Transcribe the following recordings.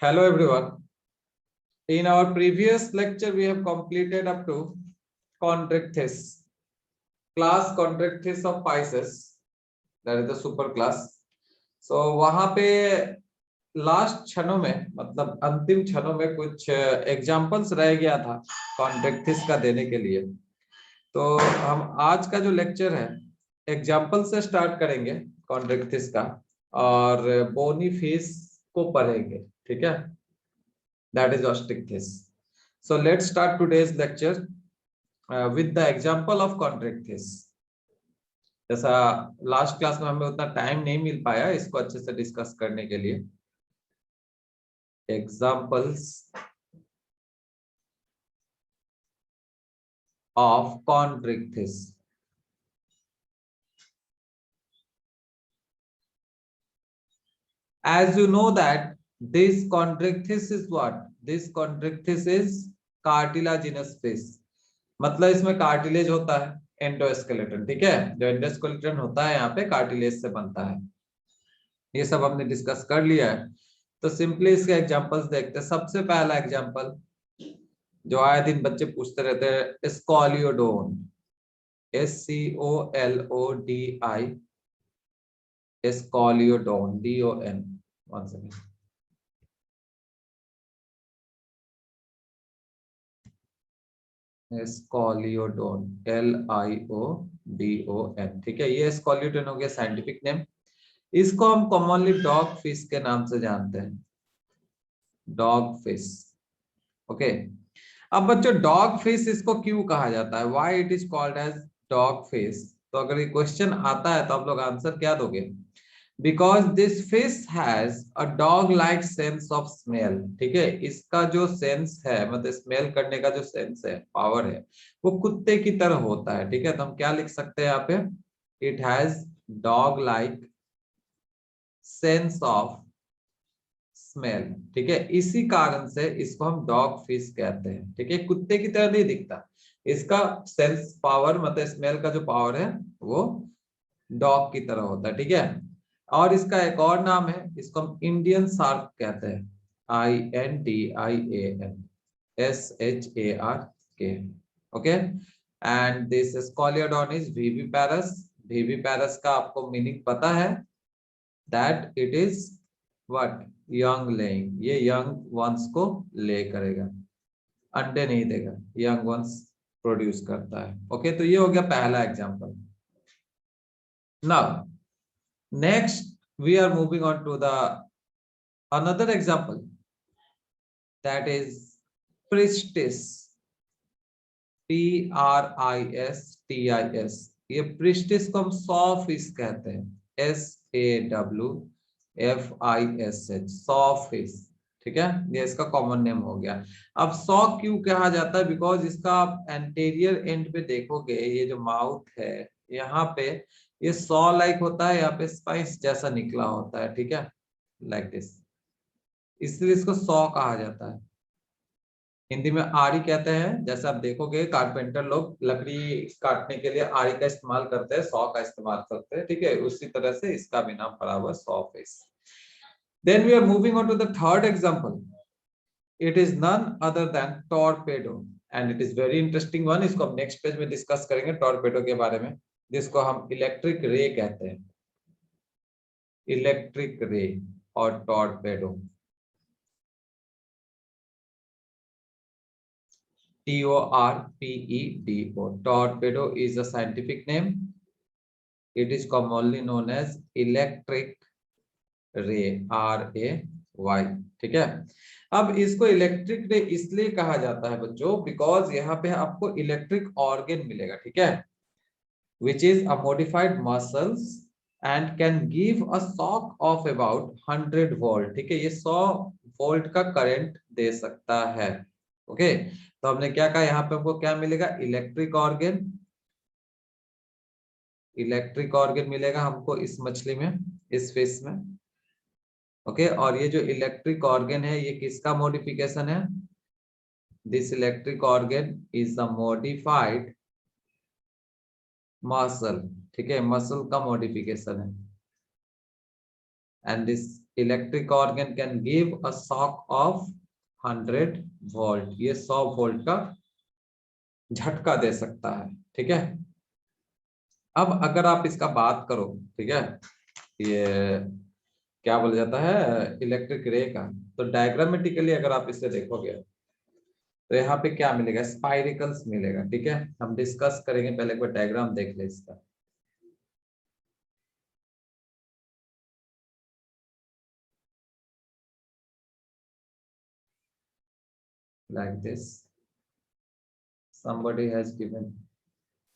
Hello everyone. In our previous lecture, we have completed up to Chondrichthyes, class Chondrichthyes of Pisces, that is the super class. So वहां पे last क्षणों में मतलब अंतिम क्षणों में कुछ एग्जांपल्स रह गया था Chondrichthyes का देने के लिए। तो हम आज का जो लेक्चर है एग्जाम्पल से स्टार्ट करेंगे Chondrichthyes का और बोनी फिश को पढ़ेंगे, ठीक है? That is Chondrichthyes. So let's start today's lecture with the example of Chondrichthyes. जैसा लास्ट क्लास में हमें उतना टाइम नहीं मिल पाया इसको अच्छे से डिस्कस करने के लिए। Examples of Chondrichthyes. As you know that this Chondrichthyes is what? This Chondrichthyes is cartilaginous fish. मतलब इसमें कार्टिलेज होता है, एंडोस्केलेटन, ठीक है? जो एंडोस्केलेटन होता है यहाँ पे कार्टिलेज से बनता है। ये सब हमने डिस्कस कर लिया है। तो सिंपली इसके एग्जांपल्स देखते हैं। सबसे पहला एग्जांपल जो आए दिन बच्चे पूछते रहते हैं, scoliodon, SCOLODI, scoliodon, DON। One second, scoliodon, LIODON, ठीक है? ये स्कॉलियोडोन हो गया साइंटिफिक नेम। इसको हम कॉमनली डॉग फिश के नाम से जानते हैं, डॉग फिश। ओके, अब बच्चों डॉग फिश इसको क्यों कहा जाता है? Why it is called as dog fish? तो अगर ये क्वेश्चन आता है तो आप लोग आंसर क्या दोगे? Because this fish has a dog like sense of smell, ठीक है? इसका जो सेंस है मतलब स्मेल करने का जो सेंस है, पावर है, वो कुत्ते की तरह होता है, ठीक है? तो हम क्या लिख सकते हैं यहाँ पे? It has dog like sense of smell, ठीक है? इसी कारण से इसको हम डॉग फिश कहते हैं, ठीक है? कुत्ते की तरह नहीं दिखता, इसका सेंस पावर मतलब स्मेल का जो पावर है वो डॉग की तरह होता है, ठीक है? और इसका एक और नाम है, इसको हम इंडियन शार्क कहते हैं, INDIAN okay? And this scoliodon is viviparous. Viviparous का आपको मीनिंग पता है, that it is what? Young laying. ये यंग वंस को ले करेगा, अंडे नहीं देगा, यंग वंस प्रोड्यूस करता है। ओके, तो ये हो गया पहला example. Now next we are moving on to the another example, that is Pristis, PRISTIS। ये प्रिस्टिस को हम सॉ फिश कहते हैं, SAWFISH, सॉ फिश, ठीक है? ये इसका कॉमन नेम हो गया। अब सॉ क्यों कहा जाता है? बिकॉज इसका आप एंटीरियर एंड पे देखोगे, ये जो माउथ है यहाँ पे ये सॉ लाइक होता है, यहाँ पे स्पाइस जैसा निकला होता है, ठीक है? लाइक दिस, इसलिए इसको सॉ कहा जाता है। हिंदी में आरी कहते हैं। जैसे आप देखोगे कारपेंटर लोग लकड़ी काटने के लिए आरी का इस्तेमाल करते हैं, सॉ का इस्तेमाल करते हैं, ठीक है? उसी तरह से इसका भी नाम पड़ा हुआ saw fish. Then we are moving on to the third example. It is none other than torpedo and it is very interesting one. इसको हम नेक्स्ट पेज में डिस्कस करेंगे टॉर्पेडो के बारे में, जिसको हम इलेक्ट्रिक रे कहते हैं, इलेक्ट्रिक रे और torpedo, TORPEDO. Torpedo is a scientific name. It is commonly known as electric ray, RAY, ठीक है? अब इसको इलेक्ट्रिक रे इसलिए कहा जाता है बच्चों, बिकॉज यहाँ पे आपको इलेक्ट्रिक ऑर्गन मिलेगा, ठीक है? Which is a modified muscles and can give a shock of about 100 volt, ठीक है? ये 100 वोल्ट का करंट दे सकता है। ओके, तो हमने क्या कहा, यहाँ पे हमको क्या मिलेगा? इलेक्ट्रिक ऑर्गन, इलेक्ट्रिक ऑर्गन मिलेगा हमको इस मछली में, इस फिश में। ओके, और ये जो इलेक्ट्रिक ऑर्गन है ये किसका मॉडिफिकेशन है? This electric organ is a modified muscle, ठीक है? मसल का मॉडिफिकेशन है। and this electric organ can give a shock of 100 volt, ये 100 वोल्ट का झटका दे सकता है। ठीक है, अब अगर आप इसका बात करो, ठीक है, ये क्या बोला जाता है इलेक्ट्रिक रे का, तो डायग्रामेटिकली अगर आप इसे देखोगे तो यहाँ पे क्या मिलेगा, स्पाइरिकल्स मिलेगा। ठीक है, हम डिस्कस करेंगे, पहले एक बार डायग्राम देख ले इसका। Like this, somebody has given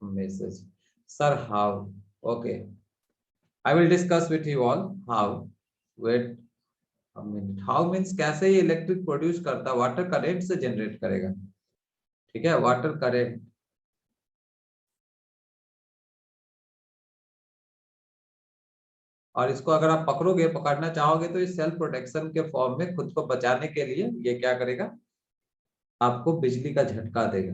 a message, sir how, okay, I will discuss with you all how, wait a minute, how means कैसे ये इलेक्ट्रिक प्रोड्यूस करता है, वाटर करंट से जनरेट करेगा। ठीक है, वाटर करंट, और इसको अगर आप पकड़ोगे, पकड़ना चाहोगे तो इस सेल्फ प्रोटेक्शन के फॉर्म में खुद को बचाने के लिए ये क्या करेगा, आपको बिजली का झटका देगा।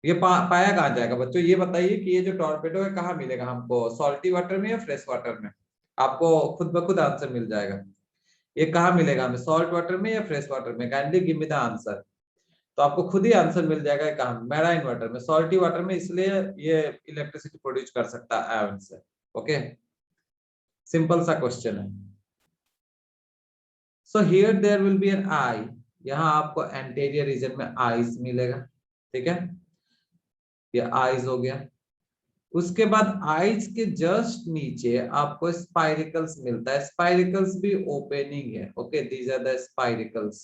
ये पाया कहाँ जाएगा बच्चों, ये बताइए कि ये जो टॉर्पेडो है कहाँ मिलेगा हमको, सॉल्टी वाटर में या फ्रेश वाटर में? आपको खुद ब खुद आंसर मिल जाएगा। ये कहाँ मिलेगा हमें, सॉल्ट वाटर में या फ्रेश वाटर में? Kindly give me the answer. तो आपको खुद ही आंसर मिल जाएगा कहाँ, मैराइन वाटर में, सॉल्टी वाटर में, इसलिए ये इलेक्ट्रिसिटी प्रोड्यूस कर सकता है आयन से। ओके, सिंपल सा क्वेश्चन है। So here there will be an eye, यहाँ आपको एंटीरियर रीजन में आईज मिलेगा। ठीक है, ये आईज हो गया। उसके बाद आईज के जस्ट नीचे आपको स्पाइरिकल्स मिलता है, स्पाइरिकल्स भी ओपनिंग है। Okay, these are the spiracles,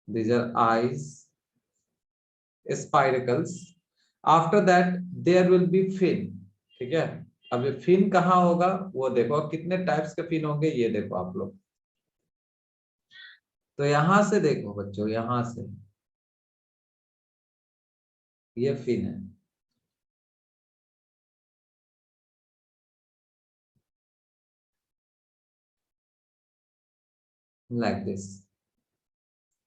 these are eyes, spiracles. After that there will be fin। ठीक है, अब ये फिन कहाँ होगा वो देखो, कितने टाइप्स के फिन होंगे ये देखो आप लोग। तो यहां से देखो बच्चों, यहां से ये फिन है, लाइक दिस,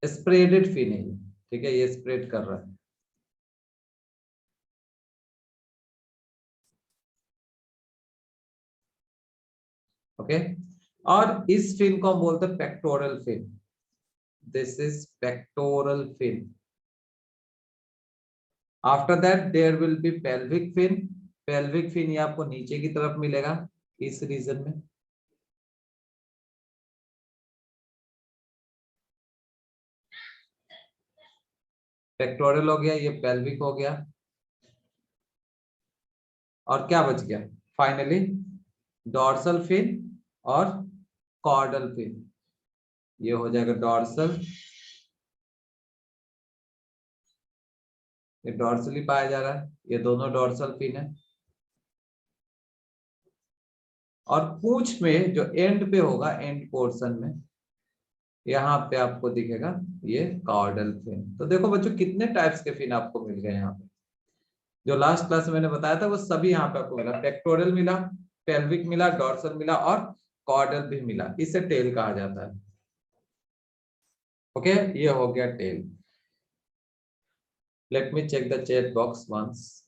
स्प्रेडेड फिन है। ठीक है, ये स्प्रेड कर रहा है। ओके, और इस फिन को हम बोलते हैं pectoral fin. This is pectoral fin. After that there will be pelvic fin. Pelvic fin ये आपको नीचे की तरफ मिलेगा इस रीजन में। पेक्टोरल हो गया, ये पेल्विक हो गया, और क्या बच गया फाइनली, डॉर्सल फिन और कॉर्डल फिन। ये हो जाएगा डॉर्सल, ये डॉर्सली पाया जा रहा है, ये दोनों डॉर्सल फिन है। और पूंछ में जो एंड पे होगा, एंड पोर्शन में, यहाँ पे आपको दिखेगा ये कॉर्डल फिन। तो देखो बच्चों कितने टाइप्स के फिन आपको मिल गए यहाँ पे, जो लास्ट क्लास में मैंने बताया था वो सभी यहाँ पे आपको मिला। पेक्टोरल मिला, पेल्विक मिला, डॉर्सल मिला और कॉर्डल भी मिला, इसे टेल कहा जाता है। ओके, ये हो गया tail. Let me check the chat box once.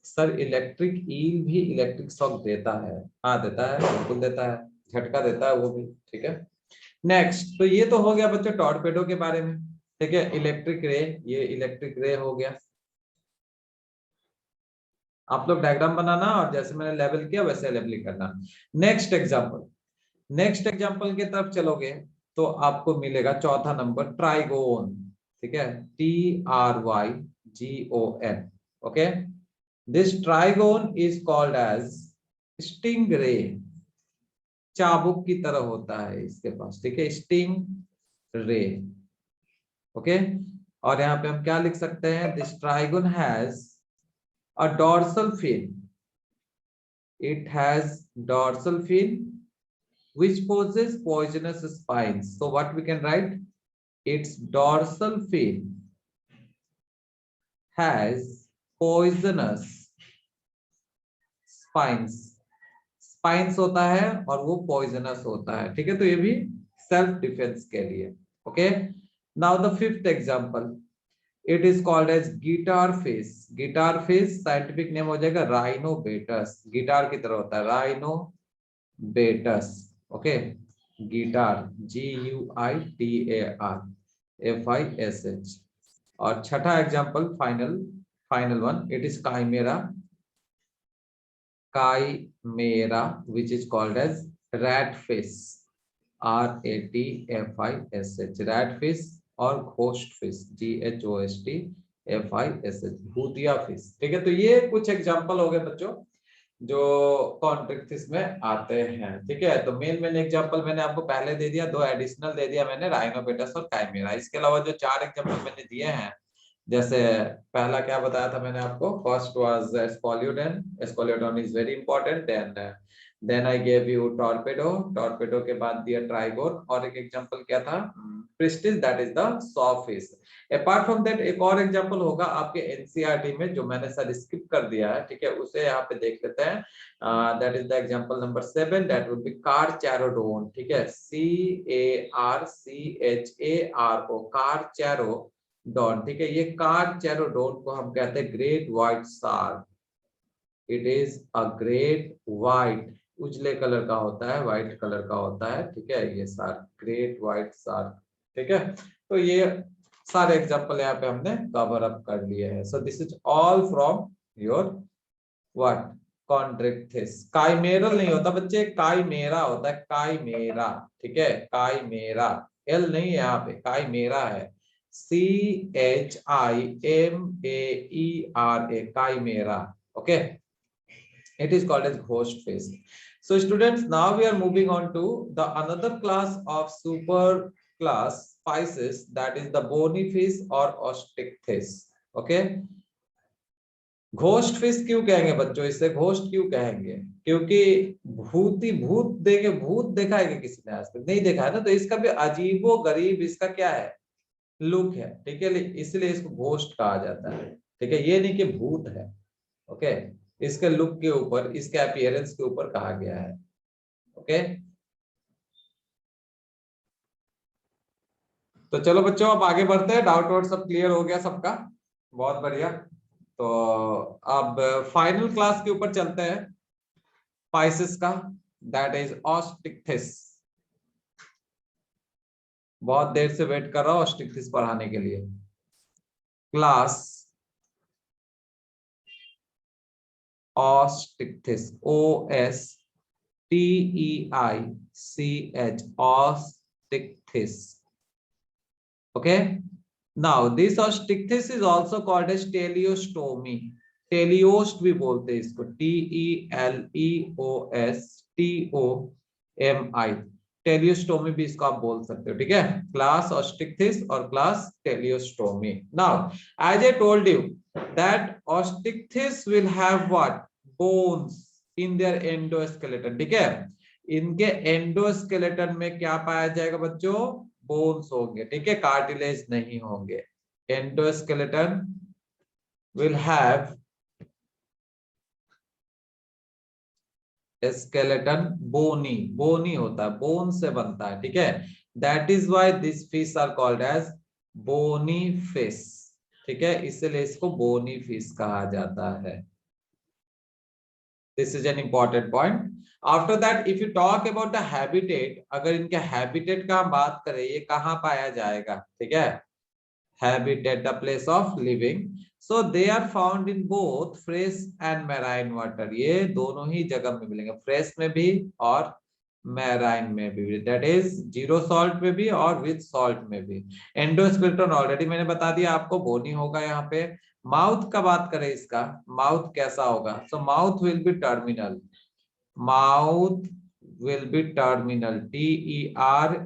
Sir electric eel भी इलेक्ट्रिक शॉक देता है? हाँ देता है, बिल्कुल देता है, झटका देता है वो भी। ठीक है, नेक्स्ट, तो ये तो हो गया बच्चों टॉर्पेडो के बारे में। ठीक है, इलेक्ट्रिक रे, ये इलेक्ट्रिक रे हो गया। आप लोग डायग्राम बनाना और जैसे मैंने लेवल किया वैसे लेवलिंग करना। नेक्स्ट एग्जांपल, नेक्स्ट एग्जांपल की तरफ चलोगे तो आपको मिलेगा चौथा नंबर, ट्राइगोन। ठीक है, TRYGON। Okay, this trygon is called as stingray. चाबुक की तरह होता है इसके पास। ठीक है, स्टिंग रे। ओके, और यहाँ पे हम क्या लिख सकते हैं, this Trygon has a dorsal fin. It has dorsal fin which possess poisonous spines. So what we can write? Its dorsal fin has poisonous spines. Spines होता है और वो poisonous होता है। ठीक है, तो ये भी सेल्फ डिफेंस के लिए। Okay, now the fifth example, it is called as guitar fish. Guitar fish scientific name हो जाएगा राइनोबेटस, गिटार की तरह होता है rhinobatos. Okay, guitar GUITAR FISH। और छठा example, final one, it is chimaera. Chimaera which is called as rat fish, RATFISH, rat fish. और ghost fish, GHOSTFISH, भूतिया फिश। ठीक है, तो ये कुछ एग्जांपल हो गए बच्चों जो कॉन्ट्रिक्टिस में आते हैं। ठीक है, तो मेन एग्जांपल मैंने आपको पहले दे दिया, 2 एडिशनल दे दिया मैंने, राइनोबेटस और काइमेरा। इसके अलावा जो 4 एग्जांपल मैंने दिए हैं, जैसे पहला क्या बताया था मैंने आपको, first was scoliodon. Scoliodon is very important. Then I gave you torpedo, torpedo के बाद दिया ट्राइगोन, और एक एग्जांपल क्या था, pristis, that is the sawfish. Apart from that एक और एग्जांपल होगा आपके एनसीईआरटी में जो मैंने सर स्किप कर दिया है। ठीक है, उसे यहाँ पे देख लेते हैं। That is the example number 7, that would be carcharodon. ठीक है, CARCHARO, कारचैरोडोन। ठीक है, ये कारचैरोडोन को हम कहते हैं great white shark. It is a great white, उजले कलर का होता है, व्हाइट कलर का होता है। ठीक है, ये शार्क ग्रेट व्हाइट शार्क। ठीक है, तो ये सारे एग्जांपल यहाँ पे हमने कवर अप कर लिए हैं। So this is all from your what, chondrichthyes. काइमेरल नहीं होता बच्चे, काइमेरा होता है, काइमेरा। ठीक है, काइमेरा, एल नहीं है यहाँ पे, काइमेरा है, CHIMAERA, chimera. Okay, it is called as ghost fish. So students, now we are moving on to the another class of super class fishes, that is the bony fish or osteichthyes. Okay, ghost fish क्यों कहेंगे बच्चों, इससे ghost क्यों कहेंगे, क्योंकि भूत देंगे, भूत देखा है कि किसी ने आज तक नहीं देखा है ना, तो इसका भी अजीबो गरीब इसका क्या है, लुक है। ठीक है, इसलिए इसको घोस्ट कहा जाता है। ठीक है, ये नहीं कि भूत है। ओके, इसके लुक के ऊपर, इसके अपीयरेंस के ऊपर कहा गया है। ओके, तो चलो बच्चों अब आगे बढ़ते हैं। डाउट वाउट सब क्लियर हो गया सबका, बहुत बढ़िया। तो अब फाइनल क्लास के ऊपर चलते हैं, फाइसेस का, दैट इज ऑस्टिक्थिस। बहुत देर से वेट कर रहा हूं ऑस्टिक्थिस पढ़ाने के लिए। Class osteichthyes, OSTEICH, osteichthyes. Okay, now this osteichthyes is also called as teleostomy. Teleost भी बोलते हैं इसको, TELEOSTOMI, टेलियोस्टोमी भी इसको आप बोल सकते हो। ठीक है, क्लास ऑस्टिक्थिस और class teleostomi. Now as I told you that osteichthyes will have what, bones in their endoskeleton. ठीक है, इनके एंडोस्केलेटन में क्या पाया जाएगा बच्चों, बोन्स होंगे। ठीक है, कार्टिलेज नहीं होंगे। Endoskeleton will have skeleton, bony, bony होता है, बोन से बनता है। ठीक है, that is why this fish are called as bony fish. ठीक है, इसलिए इसको बोनी फिश कहा जाता है। This is an important point. After that if you talk about the habitat, अगर इनके हैबिटेट का हम बात करें, ये कहाँ पाया जाएगा। ठीक है, habitat, the place of living, so they are found in both fresh and marine water। ये दोनों ही जगह में मिलेंगे, फ्रेश में भी और मैराइन में भी, दैट इज जीरो सॉल्ट में भी और विद सॉल्ट में भी। एंडोस्केलेटन ऑलरेडी मैंने बता दिया आपको, बोनी होगा यहाँ पे। माउथ का बात करें इसका, माउथ कैसा होगा, सो mouth will be terminal, mouth will be terminal,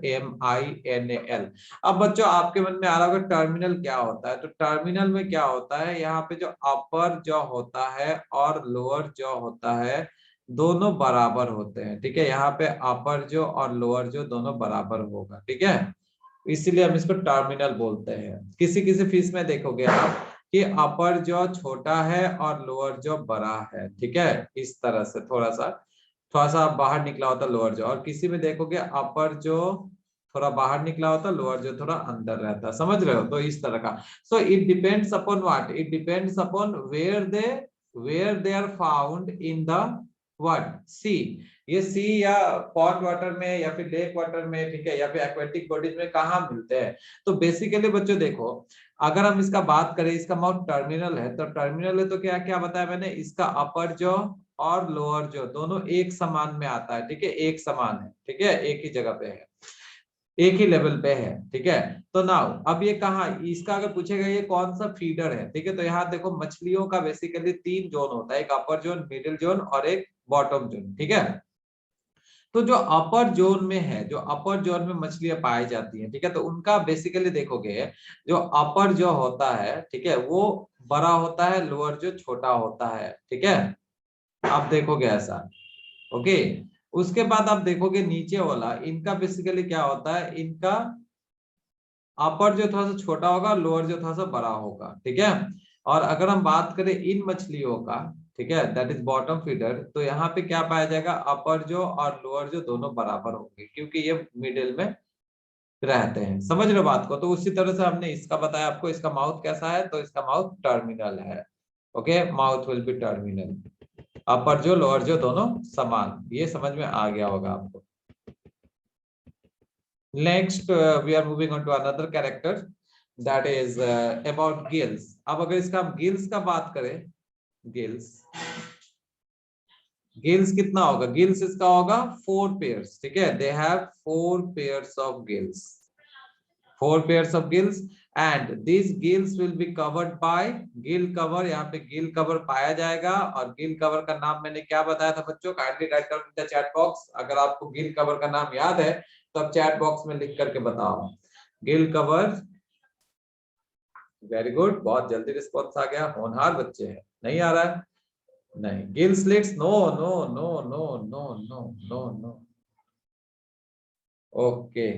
TERMINAL। अब बच्चों आपके मन में आ रहा होगा टर्मिनल क्या होता है, तो टर्मिनल में क्या होता है, यहाँ पे जो अपर जॉ होता है और लोअर जॉ होता है दोनों बराबर होते हैं। ठीक है, यहाँ पे अपर जॉ और लोअर जॉ दोनों बराबर होगा। ठीक है, इसीलिए हम इसको टर्मिनल बोलते हैं। किसी किसी फिश में देखोगे आप कि अपर जॉ छोटा है और लोअर जॉ बड़ा है। ठीक है, इस तरह से थोड़ा सा बाहर निकला होता है लोअर जॉ, और किसी में देखोगे अपर जो थोड़ा बाहर निकला होता, लोअर जो थोड़ा अंदर रहता, समझ रहे हो? तो इस तरह का। So it depends upon what, it depends upon where they are found in the what sea. ये सी या पॉन्ड वाटर में या फिर लेक वाटर में, ठीक है, या फिर एक्वेटिक बॉडीज में कहाँ मिलते हैं? तो बेसिकली बच्चों देखो, अगर हम इसका बात करें, इसका माउथ टर्मिनल है, तो टर्मिनल है तो क्या क्या बताया मैंने, इसका अपर जो और लोअर जो दोनों एक समान में आता है, ठीक है, एक समान है, ठीक है, एक ही जगह पे है, एक ही लेवल पे है, ठीक है। तो नाउ अब ये कहा, इसका अगर पूछेगा ये कौन सा फीडर है, ठीक है, तो यहाँ देखो मछलियों का बेसिकली 3 जोन होता है, एक अपर जोन, मिडिल जोन और एक बॉटम जोन, ठीक है। तो जो अपर जोन में है, जो अपर जोन में मछलियां पाई जाती हैं, ठीक है, तो उनका बेसिकली देखोगे, जो अपर जो होता है, ठीक है, वो बड़ा होता है, लोअर जो छोटा होता है, ठीक है, आप देखोगे ऐसा। ओके, उसके बाद आप देखोगे नीचे वाला, इनका बेसिकली क्या होता है, इनका अपर जो थोड़ा सा छोटा होगा, लोअर जो थोड़ा सा बड़ा होगा, ठीक है। और अगर हम बात करें इन मछलियों का, ठीक है, दैट इज बॉटम फीडर, तो यहाँ पे क्या पाया जाएगा, अपर जो और लोअर जो दोनों बराबर होंगे, क्योंकि ये मिडिल में रहते हैं, समझ रहे हो बात को? तो उसी तरह से हमने इसका बताया आपको, इसका माउथ कैसा है, तो इसका माउथ टर्मिनल है। Okay, mouth will be terminal, upper जो लोअर जो दोनों समान, ये समझ में आ गया होगा आपको। Next we are moving on to another character, that is about gills. अब अगर इसका हम गिल्स का बात करें, गिल्स, गिल्स कितना होगा, गिल्स इसका होगा 4 पेयर्स, ठीक है, they have 4 pairs of gills, 4 pairs of gills, and this gills will be covered by gill cover. यहाँ पे गिल कवर पाया जाएगा, और गिल कवर का नाम मैंने क्या बताया था बच्चों, kindly write down in the chat box. अगर आपको गिल कवर का नाम याद है तो आप चैट बॉक्स में लिख करके बताओ, गिल कवर। वेरी गुड, बहुत जल्दी रिस्पॉन्स आ गया, होनहार बच्चे हैं। नहीं आ रहा है? नहीं, gill slits, no no no no no no no no. Okay,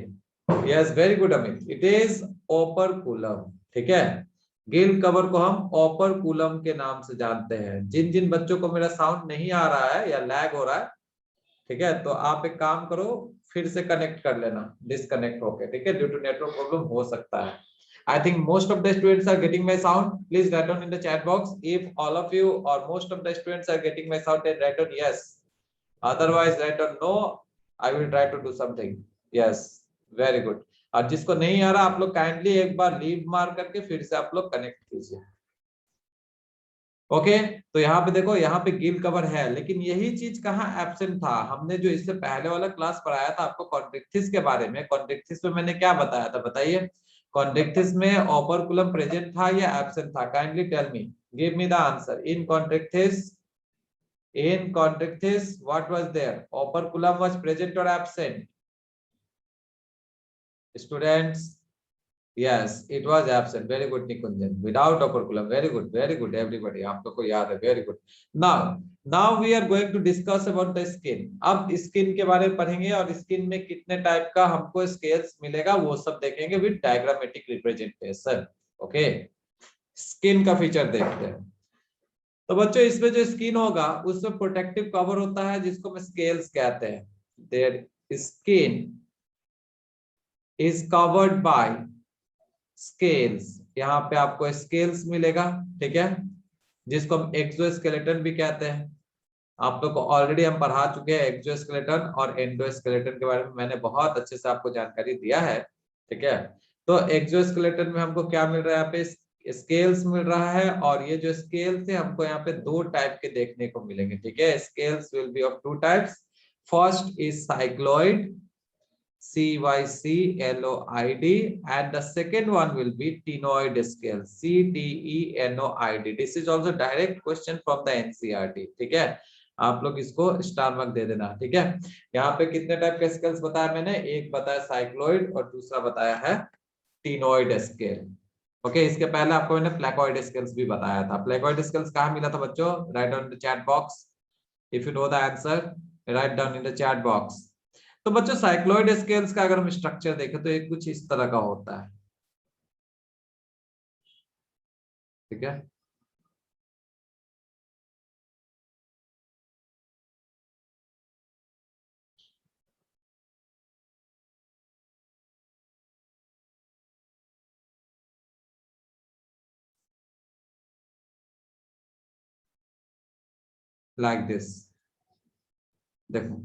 yes, very good Amit, it is operculum, ठीक है। गिल कवर को हम ओपरकुलम के नाम से जानते हैं। जिन जिन बच्चों को मेरा साउंड नहीं आ रहा है या लैग हो रहा है, ठीक है, तो आप एक काम करो, फिर से कनेक्ट कर लेना डिस्कनेक्ट होके, ठीक है, ड्यू टू नेटवर्क प्रॉब्लम हो सकता है। I think most of the students are getting my sound. Please write down in the chat box if all of you or most of the students are getting my sound, then write down yes. Otherwise write down no. I will try to do something. Yes, very good. और जिसको नहीं आ रहा, आप लोग kindly एक बार leave मार करके फिर से आप लोग कनेक्ट कीजिए। ओके, तो यहाँ पे देखो, यहाँ पे गिल कवर है, लेकिन यही चीज कहाँ एब्सेंट था, हमने जो इससे पहले वाला क्लास पढ़ाया था आपको कॉन्ड्रिक्थिस के बारे में, कॉन्ड्रिक्थिस में मैंने क्या बताया था बताइए, कॉन्ड्रिक्थिस में ओपरकुलम प्रेजेंट था या एब्सेंट था, kindly tell me, give me the answer. In chondrichthyes what was there, operculum was present और absent? Students, yes, it was absent. Very good, Nikunjan. Without operculum. Very good, everybody. आप लोग को याद है, very good. Now we are going to discuss about the skin. अब skin के बारे में पढ़ेंगे, और skin में कितने टाइप का हमको scales मिलेगा वो सब देखेंगे with diagrammatic representation. Okay, skin का फीचर देखते हैं। तो बच्चों, इसमें जो स्किन होगा उसमें प्रोटेक्टिव कवर होता है, जिसको हम स्केल्स कहते हैं। Their skin is covered by scales, यहाँ पे आपको स्केल्स मिलेगा, ठीक है, जिसको हम एक्सोस्केलेटन भी कहते हैं। आप लोग को ऑलरेडी हम पढ़ा चुके हैं एक्सोस्केलेटन और एंडोस्केलेटन के बारे में, मैंने बहुत अच्छे से आपको जानकारी दिया है, ठीक है। तो एक्सोस्केलेटन में हमको क्या मिल रहा है, यहाँ पे स्केल्स मिल रहा है, और ये जो स्केल्स है हमको यहाँ पे 2 टाइप के देखने को मिलेंगे, ठीक है। Scales will be of 2 types. First is cycloid, CYCLOID, and the second one will be ctenoid scale, CTENOID. This is also direct question from the NCERT, ठीक है, आप लोग इसको स्टार मार्क दे देना, ठीक है। यहाँ पे कितने टाइप के स्केल्स बताया मैंने, एक बताया साइक्लोइड और दूसरा बताया है टीनोइड स्केल। ओके, इसके पहले आपको मैंने प्लेकोइड स्केल्स भी बताया था। प्लेकोइड स्केल्स कहाँ मिला था बच्चों, write down in the chat box, if you know the answer write down in the chat box. तो बच्चों, साइक्लॉइड स्केल्स का अगर हम स्ट्रक्चर देखें तो ये कुछ इस तरह का होता है, ठीक है। Like this. देखो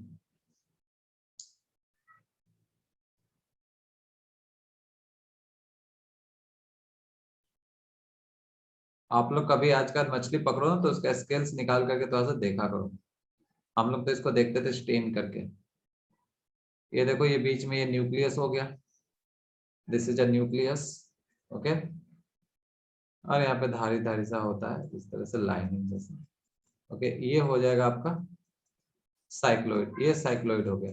आप लोग कभी आजकल मछली पकड़ो ना तो उसका स्केल्स निकाल करके थोड़ा सा देखा करो। हम लोग तो इसको देखते थे स्टेन करके। ये देखो ये बीच में ये न्यूक्लियस हो गया, this is a nucleus. Okay, और यहाँ पे धारी धारी सा होता है इस तरह से लाइनिंग जैसे। ओके, ये हो जाएगा आपका साइक्लोइड, ये साइक्लोइड हो गया।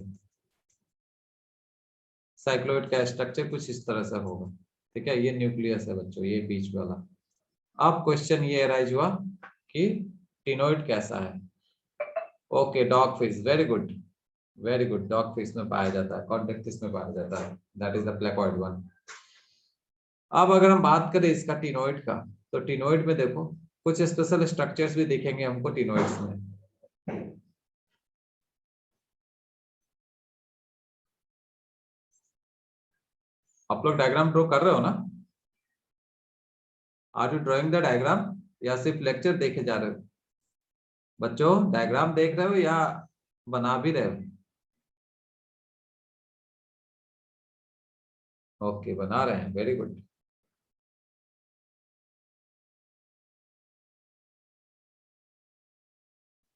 साइक्लोइड का स्ट्रक्चर कुछ इस तरह से होगा। ठीक है, ये न्यूक्लियस है बच्चों, ये बीच वाला। अब क्वेश्चन ये अराइज हुआ कि टिनोइड कैसा है। Okay, dog fish, very good, very good. Dog fish में पाया जाता है, कॉन्टेक्ट फिश में पाया जाता है, that is the placoid one. अब अगर हम बात करें इसका टिनोइड का, तो टिनोइड में देखो कुछ स्पेशल स्ट्रक्चर्स भी दिखेंगे हमको टिनोइड्स में। आप लोग डायग्राम ड्रॉ कर रहे हो ना? Are you drawing the diagram या सिर्फ लेक्चर देखे जा रहे हो? बच्चों डायग्राम देख रहे हो या बना भी रहे हो? ओके, बना रहे हैं, वेरी गुड।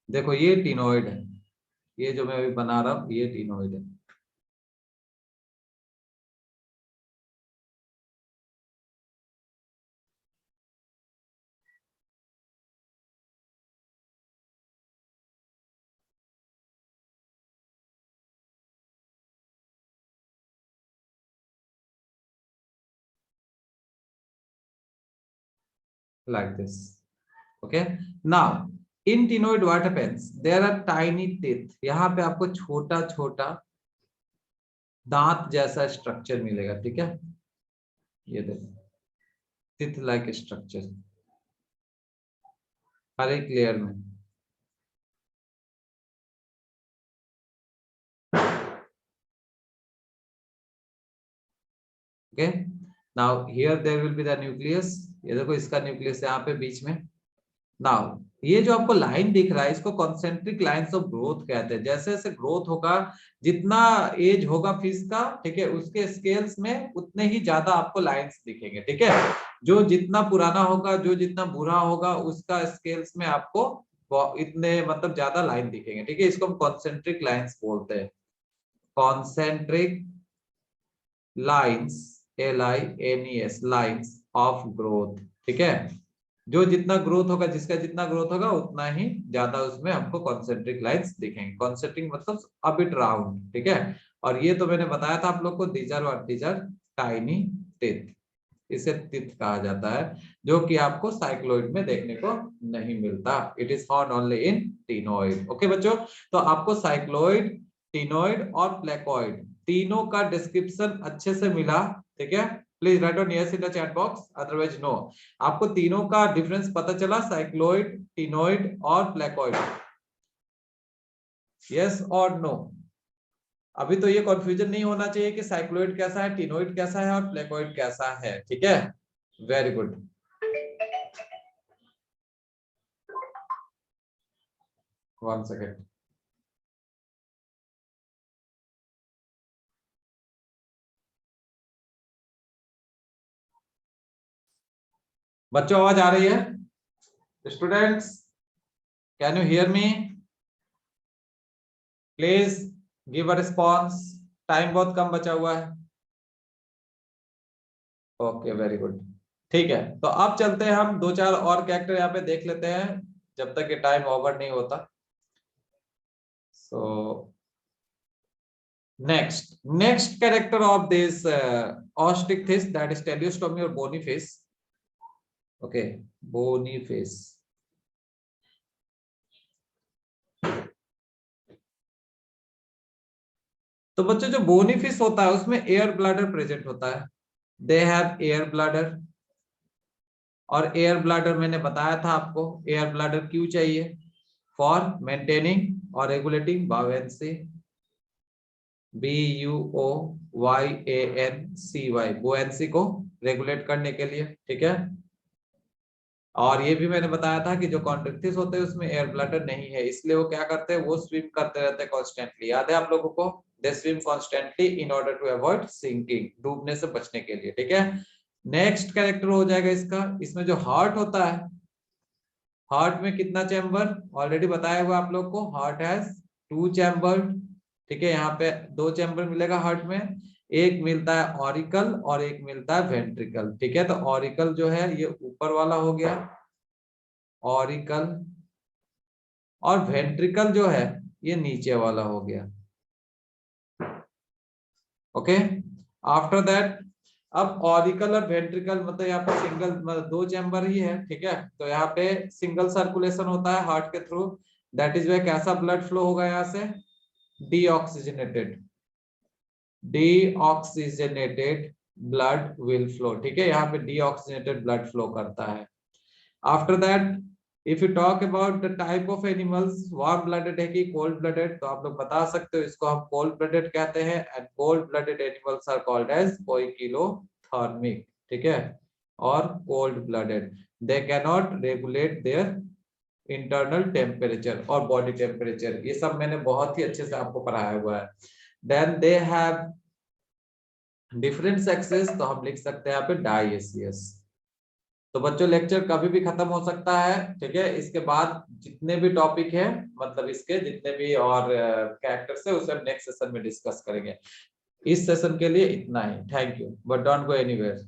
देखो ये टिनोइड है, ये जो मैं अभी बना रहा हूं ये टिनोइड है। Like this. Okay, now in tinoid what happens, there are tiny teeth। यहाँ पे आपको छोटा छोटा दांत जैसा स्ट्रक्चर मिलेगा। ठीक है, ये देखो टीथ लाइक स्ट्रक्चर हर एक लेयर में। Okay, now here there will be the nucleus. ये देखो इसका न्यूक्लियस यहाँ पे बीच में। नाउ ये जो आपको लाइन दिख रहा है इसको कॉन्सेंट्रिक लाइंस ऑफ ग्रोथ कहते हैं। जैसे जैसे ग्रोथ होगा, जितना एज होगा फिश का, ठीक है, उसके स्केल्स में उतने ही ज्यादा आपको लाइंस दिखेंगे। ठीक है, जो जितना पुराना होगा, जो जितना बूढ़ा होगा, उसका स्केल्स में आपको इतने मतलब ज्यादा लाइन दिखेंगे। ठीक है, इसको हम कॉन्सेंट्रिक लाइंस बोलते हैं, concentric lines, LINES, lines of growth. ठीक है, जो जितना ग्रोथ होगा, जिसका जितना ग्रोथ होगा उतना ही ज्यादा उसमें हमको कॉन्सेंट्रिक लाइंस दिखेंगे। कॉन्सेंट्रिक मतलब अ बिट राउंड। ठीक है, और ये तो मैंने बताया था आप लोग को, दीज आर टाइनी टिथ, इसे टिथ कहा जाता है, जो कि आपको साइक्लोइड में देखने को नहीं मिलता। It is found only in ctenoid. Okay बच्चों, तो आपको साइक्लोइड, टिनोइड और प्लेकोइड तीनों का डिस्क्रिप्शन अच्छे से मिला। ठीक है, please write on yes in the chat box, otherwise no. आपको तीनों का डिफरेंस पता चला, साइक्लोइड, टिनोइड और प्लेकोइड? यस और नो? अभी तो ये कंफ्यूजन नहीं होना चाहिए कि साइक्लोइड कैसा है, टिनोइड कैसा है और प्लेकोइड कैसा है। ठीक है, वेरी गुड। One second. बच्चों आवाज आ रही है? Students, can you hear me? Please give a response, time बहुत कम बचा हुआ है। Okay, very good. ठीक है, तो अब चलते हैं, हम दो चार और कैरेक्टर यहाँ पे देख लेते हैं जब तक ये टाइम ओवर नहीं होता। सो next character of this osteichthyes, that is teleostomy or bony face. Okay, bony face। तो बच्चों जो बोनी फिश होता है उसमें एयर ब्लैडर प्रेजेंट होता है, दे हैव एयर ब्लैडर। और एयर ब्लैडर मैंने बताया था आपको, एयर ब्लैडर क्यों चाहिए? फॉर मेंटेनिंग और रेगुलेटिंग बायोएंसी, BUOYANCY, बोएंसी को रेगुलेट करने के लिए। ठीक है, और ये भी मैंने बताया था कि जो कॉन्ट्रिक्टिस होते हैं उसमें एयर ब्लडर नहीं है, इसलिए वो क्या करते हैं, वो स्विम करते रहते हैं कॉन्स्टेंटली। याद है आप लोगों को, they swim constantly in order to avoid sinking, डूबने से बचने के लिए। ठीक है, नेक्स्ट कैरेक्टर हो जाएगा इसका, इसमें जो हार्ट होता है, हार्ट में कितना चैम्बर, ऑलरेडी बताया हुआ आप लोग को, हार्ट हैज 2 चैम्बर। ठीक है, यहाँ पे 2 चैम्बर मिलेगा हार्ट में, एक मिलता है ऑरिकल और एक मिलता है वेंट्रिकल। ठीक है, तो ऑरिकल जो है ये ऊपर वाला हो गया, ऑरिकल, और वेंट्रिकल जो है ये नीचे वाला हो गया। ओके, आफ्टर दैट, अब ऑरिकल और वेंट्रिकल मतलब यहाँ पे सिंगल, मतलब 2 चैम्बर ही है। ठीक है, तो यहाँ पे सिंगल सर्कुलेशन होता है हार्ट के थ्रू, दैट इज वे कैसा ब्लड फ्लो होगा, यहाँ से deoxygenated, deoxygenated blood will flow. ठीक है, यहाँ पे डीऑक्सीजनेटेड ब्लड फ्लो करता है। After that, if you talk about the type of animals, warm blooded है कि कोल्ड ब्लडेड, तो आप लोग बता सकते हो, इसको हम कोल्ड ब्लडेड कहते हैं, and cold blooded animals are called as poikilothermic. ठीक है, और cold blooded, they can not regulate their internal temperature और बॉडी टेम्परेचर, ये सब मैंने बहुत ही अच्छे से आपको पढ़ाया हुआ है। Then they have different sexes, तो हम लिख सकते हैं यहाँ पे डाइएसियस। तो बच्चों लेक्चर कभी भी खत्म हो सकता है। ठीक है, इसके बाद जितने भी टॉपिक है, मतलब इसके जितने भी और कैरेक्टर्स है, उसे हम नेक्स्ट सेशन में डिस्कस करेंगे। इस सेशन के लिए इतना ही, thank you, but don't go anywhere.